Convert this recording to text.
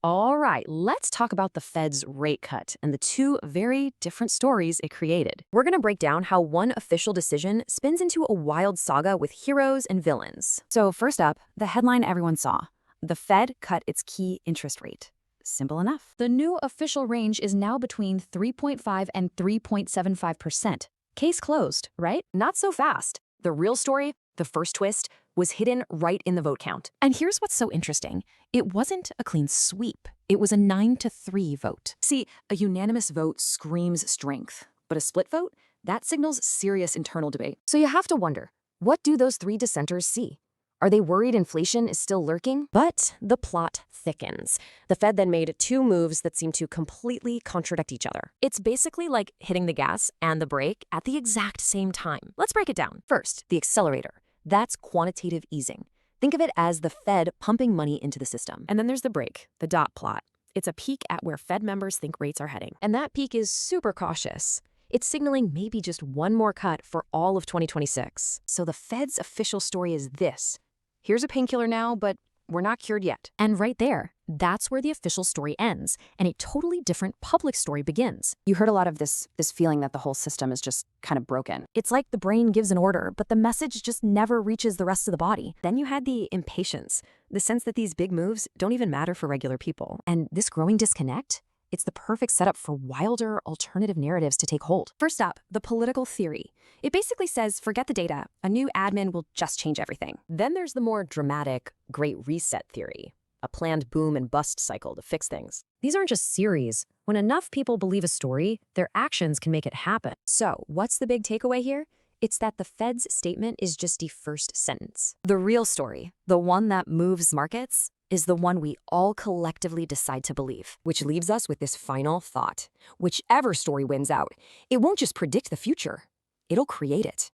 All right, let's talk about the Fed's rate cut and the two very different stories it created. We're going to break down how one official decision spins into a wild saga with heroes and villains. So first up, the headline everyone saw. The Fed cut its key interest rate. Simple enough. The new official range is now between 3.5 and 3.75%. Case closed, right? Not so fast. The real story, the first twist, was hidden right in the vote count. And here's what's so interesting. It wasn't a clean sweep. It was a 9-3 vote. See, a unanimous vote screams strength, but a split vote? That signals serious internal debate. So you have to wonder, what do those three dissenters see? Are they worried inflation is still lurking? But the plot thickens. The Fed then made two moves that seem to completely contradict each other. It's basically like hitting the gas and the brake at the exact same time. Let's break it down. First, the accelerator. That's quantitative easing. Think of it as the Fed pumping money into the system. And then there's the brake, the dot plot. It's a peek at where Fed members think rates are heading. And that peak is super cautious. It's signaling maybe just one more cut for all of 2026. So the Fed's official story is this. Here's a painkiller now, but we're not cured yet. And right there, that's where the official story ends, and a totally different public story begins. You heard a lot of this feeling that the whole system is just kind of broken. It's like the brain gives an order, but the message just never reaches the rest of the body. Then you had the impatience, the sense that these big moves don't even matter for regular people. And this growing disconnect? It's the perfect setup for wilder alternative narratives to take hold. First up, the political theory. It basically says, forget the data. A new admin will just change everything. Then there's the more dramatic Great Reset theory, a planned boom and bust cycle to fix things. These aren't just theories. When enough people believe a story, their actions can make it happen. So what's the big takeaway here? It's that the Fed's statement is just the first sentence. The real story, the one that moves markets, is the one we all collectively decide to believe. Which leaves us with this final thought. Whichever story wins out, it won't just predict the future, it'll create it.